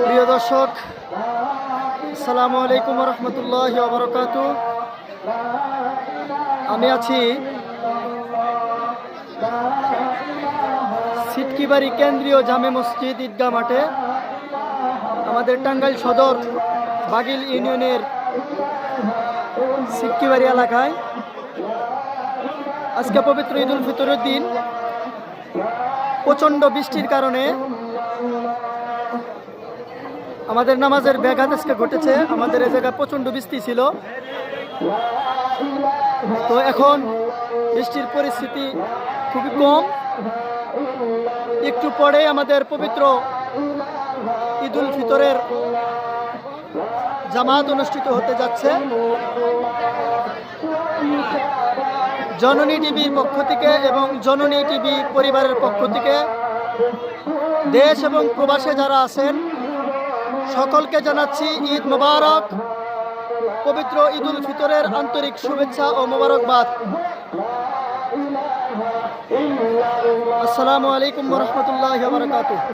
প্রিয় দর্শক, আসসালামু আলাইকুম ওয়া রাহমাতুল্লাহি ওয়া বারাকাতুহু। আমি আছি সিটকিবাড়ি কেন্দ্রীয় জামে মসজিদ ঈদগাহ মাঠে, আমাদের টাঙ্গাইল সদর বাগিল ইউনিয়নের সিটকিবাড়ি এলাকায়। আজকে পবিত্র ঈদ উল ফিতরের দিন। প্রচণ্ড বৃষ্টির কারণে আমাদের নামাজের ব্যাঘাত আজকে ঘটেছে। আমাদের এই জায়গায় প্রচণ্ড বৃষ্টি ছিল, তো এখন বৃষ্টির পরিস্থিতি খুবই কম। একটু পরে আমাদের পবিত্র ঈদ উল ফিতরের জামাত অনুষ্ঠিত হতে যাচ্ছে। জননী টিভির পক্ষ থেকে এবং জননী টিভি পরিবারের পক্ষ থেকে দেশ এবং প্রবাসে যারা আছেন সকলকে জানাচ্ছি ঈদ মোবারক। পবিত্র ঈদ উল ফিতরের আন্তরিক শুভেচ্ছা ও মোবারকবাদ। আসসালামু আলাইকুম ওয়া রাহমাতুল্লাহি ওয়া বারাকাতুহু।